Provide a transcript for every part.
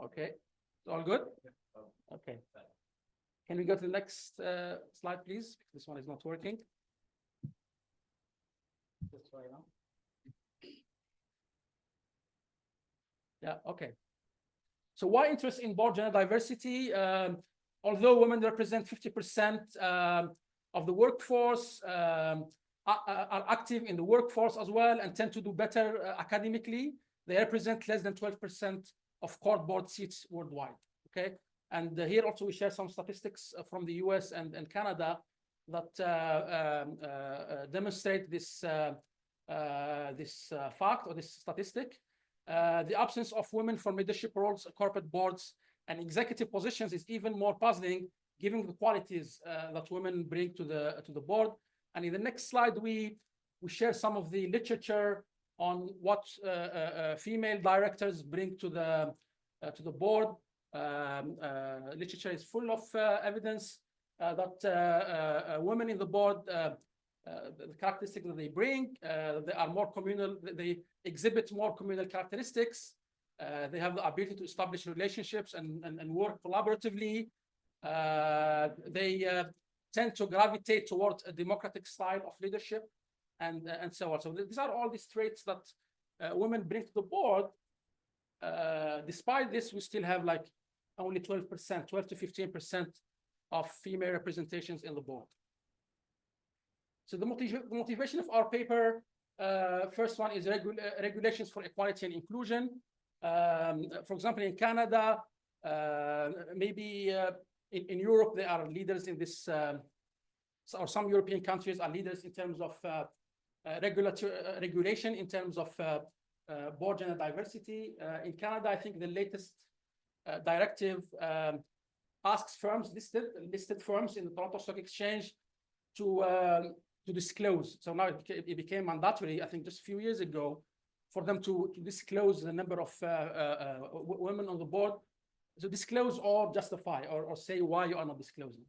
Okay, all good? Okay. Can we go to the next slide, please? This one is not working. Just try now. Yeah, okay. So why interest in board gender diversity? Although women represent 50% of the workforce, are active in the workforce as well and tend to do better academically, they represent less than 12% of court board seats worldwide, okay? And here also we share some statistics from the US and Canada that demonstrate this, fact or this statistic. The absence of women from leadership roles, corporate boards, and executive positions is even more puzzling, given the qualities that women bring to the board. And in the next slide, we share some of the literature on what female directors bring to the board. Literature is full of evidence that women in the board, the characteristics that they bring, they are more communal, they exhibit more communal characteristics. They have the ability to establish relationships and work collaboratively. They tend to gravitate towards a democratic style of leadership and so on. So these are all these traits that women bring to the board. Despite this, we still have like only 12%, 12 to 15% of female representations in the board. So the motivation of our paper, first one is regulations for equality and inclusion. For example, in Canada, maybe in Europe, they are leaders in this, or some European countries are leaders in terms of regulation, in terms of board gender diversity. In Canada, I think the latest directive asks firms, listed firms in the Toronto Stock Exchange to disclose. So now it became mandatory, I think just a few years ago, for them to disclose the number of women on the board, to disclose or justify or say why you are not disclosing.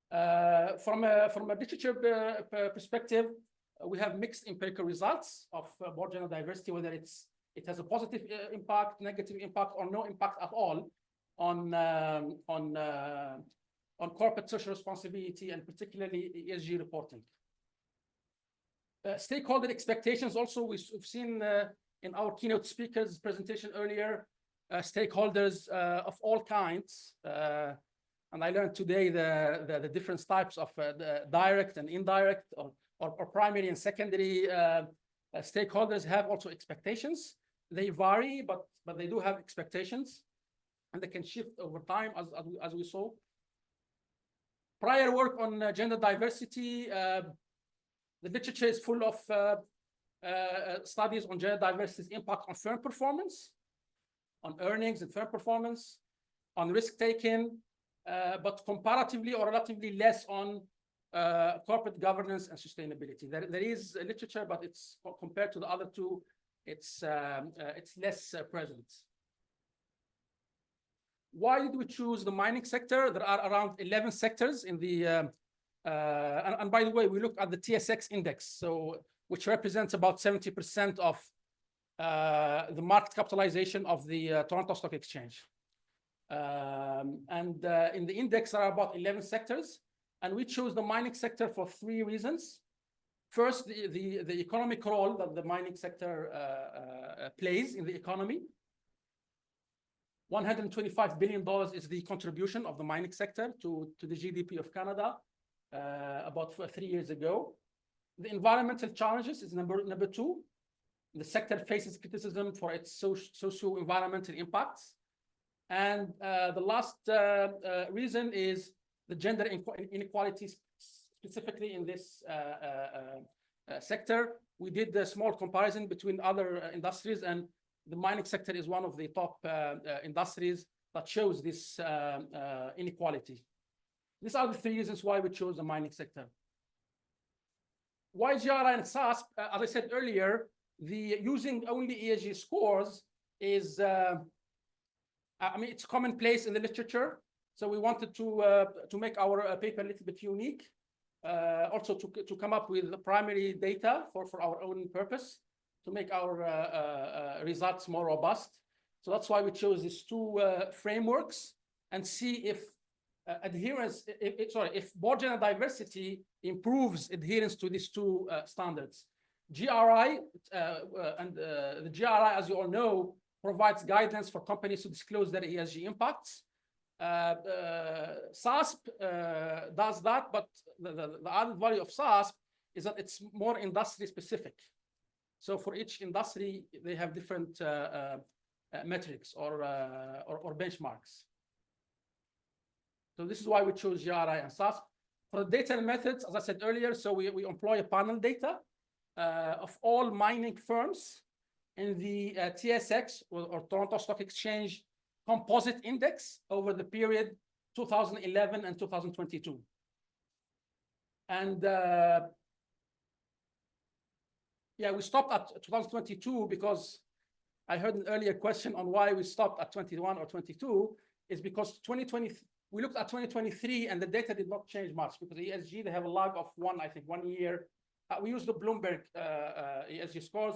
From a literature perspective, we have mixed empirical results of board gender diversity, whether it has a positive impact, negative impact, or no impact at all on corporate social responsibility and particularly ESG reporting. Stakeholder expectations also, we've seen in our keynote speakers presentation earlier, stakeholders of all kinds. And I learned today the different types of the direct and indirect or primary and secondary stakeholders have also expectations. They vary, but they do have expectations, and they can shift over time as we saw. Prior work on gender diversity, the literature is full of studies on gender diversity's impact on firm performance, on earnings and firm performance, on risk-taking, but comparatively or relatively less on corporate governance and sustainability. There is literature, but it's compared to the other two, it's less present. Why did we choose the mining sector? There are around 11 sectors in the, and by the way, we look at the TSX index, so which represents about 70% of the market capitalization of the Toronto Stock Exchange. And in the index, there are about 11 sectors, and we chose the mining sector for 3 reasons. First, the economic role that the mining sector plays in the economy. $125 billion is the contribution of the mining sector to the GDP of Canada about 3 years ago. The environmental challenges is number 2. The sector faces criticism for its socio-environmental impacts. And the last reason is the gender inequalities, specifically in this sector. We did a small comparison between other industries, and the mining sector is one of the top industries that shows this inequality. These are the 3 reasons why we chose the mining sector. Why GRI and SASP? As I said earlier, using only ESG scores is, I mean, it's commonplace in the literature. So we wanted to make our paper a little bit unique, also to come up with the primary data for our own purpose, to make our results more robust. So that's why we chose these two frameworks and see if adherence, if board gender diversity improves adherence to these two standards. GRI, the GRI, as you all know, provides guidance for companies to disclose their ESG impacts. SASP does that, but the added value of SASP is that it's more industry specific. So for each industry, they have different metrics or benchmarks. So this is why we chose GRI and SASP. For the data and methods, as I said earlier, so we employ a panel data of all mining firms in the TSX or Toronto Stock Exchange composite index over the period 2011 and 2022. And yeah, we stopped at 2022 because I heard an earlier question on why we stopped at 21 or 22 is because 2020, we looked at 2023 and the data did not change much because ESG, they have a lag of 1 year. We use the Bloomberg ESG scores.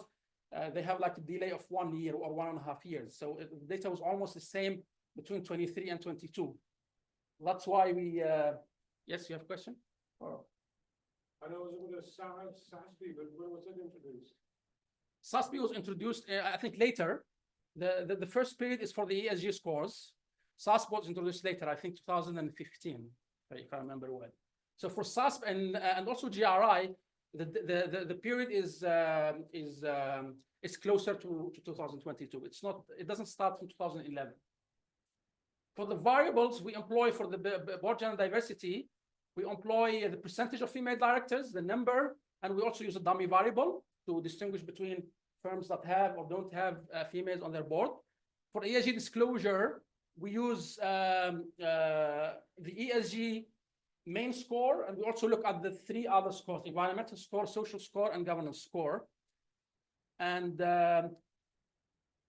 They have like a delay of 1 year or 1.5 years. So the data was almost the same between 23 and 22. That's why we, yes, you have a question? Or? I know it was a SASB, but when was it introduced? SASB was introduced, I think, later. The first period is for the ESG scores. SASB was introduced later, I think 2015, if I remember well. So for SASB and also GRI, the period is closer to 2022. It doesn't start from 2011. For the variables we employ for the board gender diversity, we employ the percentage of female directors, the number, and we also use a dummy variable to distinguish between firms that have or don't have females on their board. For ESG disclosure, we use the ESG main score, and we also look at the 3 other scores: environmental score, social score, and governance score. And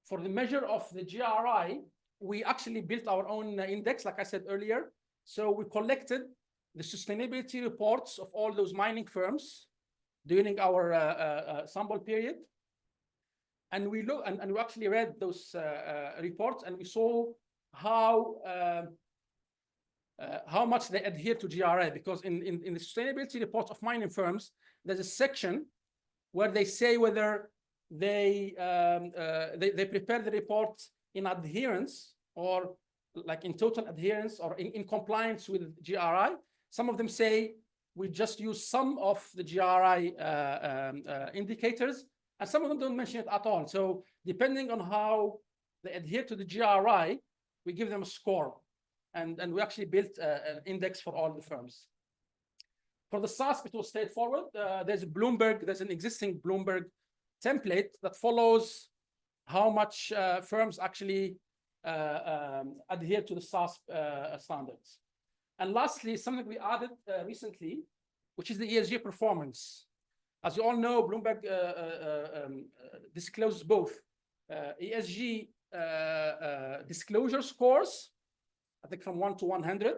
for the measure of the GRI, we actually built our own index, like I said earlier. So we collected the sustainability reports of all those mining firms during our sample period. And we look and we actually read those reports, and we saw how much they adhere to GRI, because in the sustainability reports of mining firms, there's a section where they say whether they prepare the report in adherence or like in total adherence or in compliance with GRI. Some of them say we just use some of the GRI indicators, and some of them don't mention it at all. So depending on how they adhere to the GRI, we give them a score. And we actually built an index for all the firms. For the SASP, it was straightforward. There's an existing Bloomberg template that follows how much firms actually adhere to the SASP standards. And lastly, something we added recently, which is the ESG performance. As you all know, Bloomberg discloses both ESG disclosure scores, I think from 1 to 100.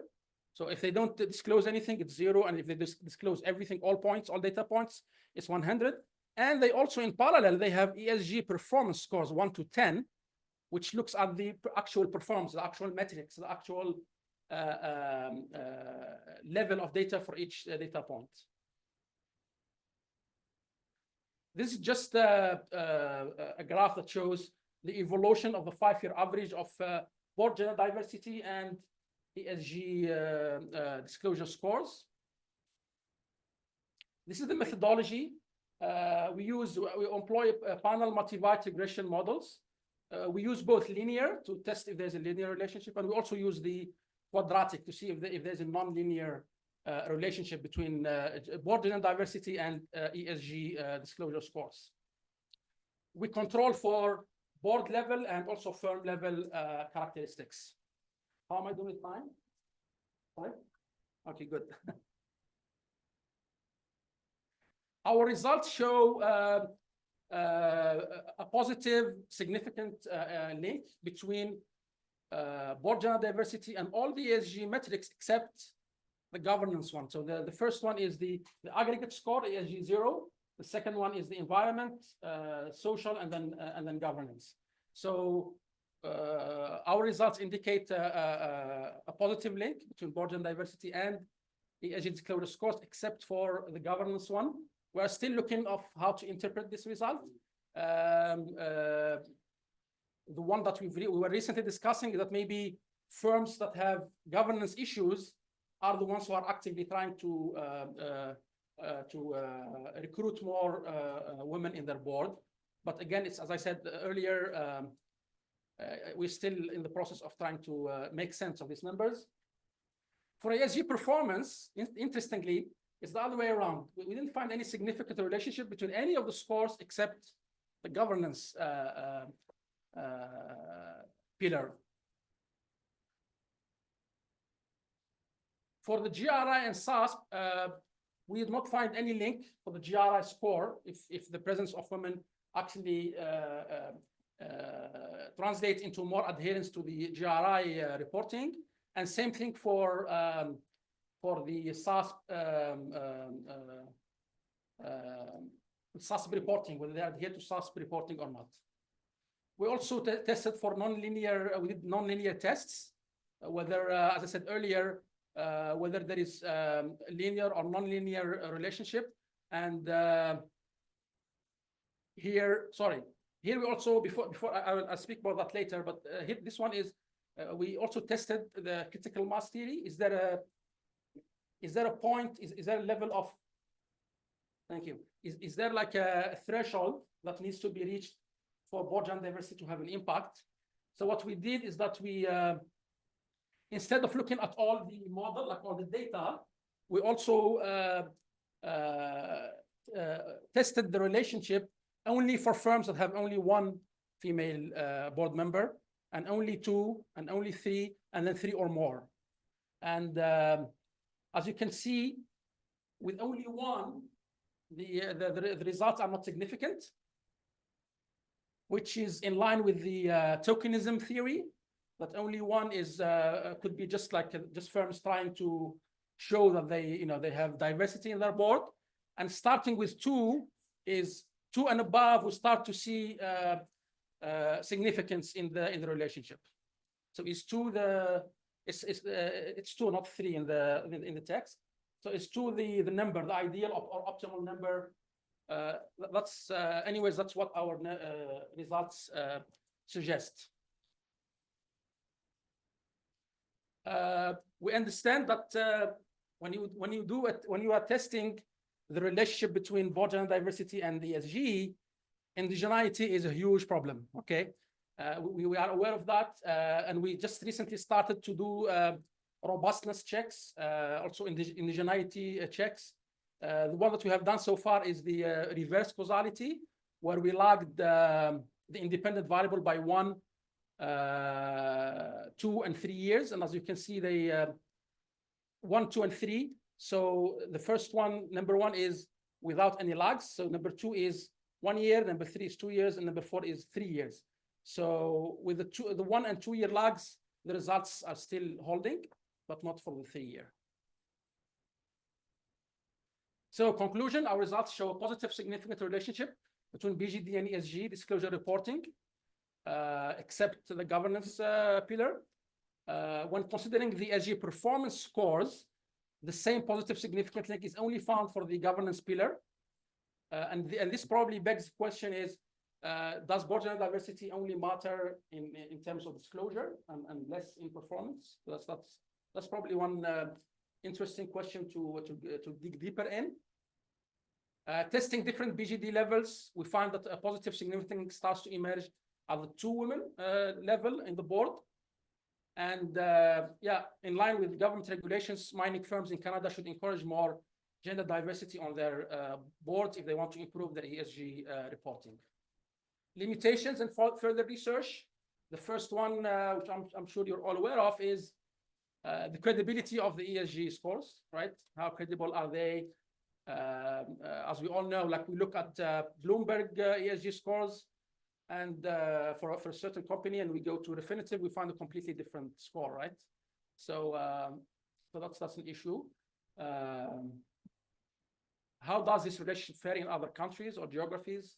So if they don't disclose anything, it's 0. And if they disclose everything, all points, all data points, it's 100. And they also, in parallel, they have ESG performance scores 1 to 10, which looks at the actual performance, the actual metrics, the actual level of data for each data point. This is just a graph that shows the evolution of the 5-year average of board gender diversity and ESG disclosure scores. This is the methodology. We employ panel multivariate regression models. We use both linear to test if there's a linear relationship, and we also use the quadratic to see if there's a non-linear relationship between board gender diversity and ESG disclosure scores. We control for board level and also firm level characteristics. How am I doing with time? Fine? Okay, good. Our results show a positive, significant link between board gender diversity and all the ESG metrics except the governance one. So the first one is the aggregate score, ESG 0. The second one is the environment, social, and then governance. So our results indicate a positive link between board gender diversity and ESG disclosure scores, except for the governance one. We're still looking of how to interpret this result. The one that we were recently discussing is that maybe firms that have governance issues are the ones who are actively trying to recruit more women in their board. But again, it's, as I said earlier, we're still in the process of trying to make sense of these numbers. For ESG performance, interestingly, it's the other way around. We didn't find any significant relationship between any of the scores except the governance pillar. For the GRI and SASP, we did not find any link for the GRI score if the presence of women actually translates into more adherence to the GRI reporting. And same thing for the SASP SASP reporting, whether they adhere to SASP reporting or not. We also tested for nonlinear, we did nonlinear tests, whether, as I said earlier, whether there is linear or nonlinear relationship. And here we also, before I'll speak about that later, but here, this one is, we also tested the critical mass theory. Is there a point, is there a level of, thank you, is there like a threshold that needs to be reached for board gender diversity to have an impact? So what we did is that we, instead of looking at all the model, like all the data, we also tested the relationship only for firms that have only one female board member, and only two, and only three, and then three or more. And as you can see, with only one, the results are not significant, which is in line with the tokenism theory, that only one is could be just like just firms trying to show that they have diversity in their board. And starting with two is two and above, we start to see significance in the relationship. So is two it's two, not three in the text. So is two the number, the ideal or optimal number? That's anyways, that's what our results suggest. We understand that when you are testing the relationship between board gender diversity and the ESG, indigeneity is a huge problem. Okay, we are aware of that, and we just recently started to do robustness checks, also indigeneity checks. The one that we have done so far is the reverse causality, where we lagged the independent variable by 1, 2, and 3 years. And as you can see, they 1, 2, and 3. So the first one, number 1, is without any lags. So number 2 is 1 year, number 3 is 2 years, and number 4 is 3 years. So with the 1 and 2 year lags, the results are still holding, but not for the 3 year. So conclusion, our results show a positive significant relationship between BGD and ESG disclosure reporting, except the governance pillar. When considering the ESG performance scores, the same positive significant link is only found for the governance pillar. And this probably begs the question is, does board gender diversity only matter in terms of disclosure and less in performance? So that's probably one interesting question to dig deeper in. Testing different BGD levels, we find that a positive significant starts to emerge at the 2 women level in the board. And yeah, in line with government regulations, mining firms in Canada should encourage more gender diversity on their boards if they want to improve their ESG reporting. Limitations and further research. The first one, which I'm sure you're all aware of, is the credibility of the ESG scores, right? How credible are they? As we all know, like we look at Bloomberg ESG scores, and for a certain company, and we go to Refinitiv, we find a completely different score, right? So, so that's an issue. How does this relationship fare in other countries or geographies?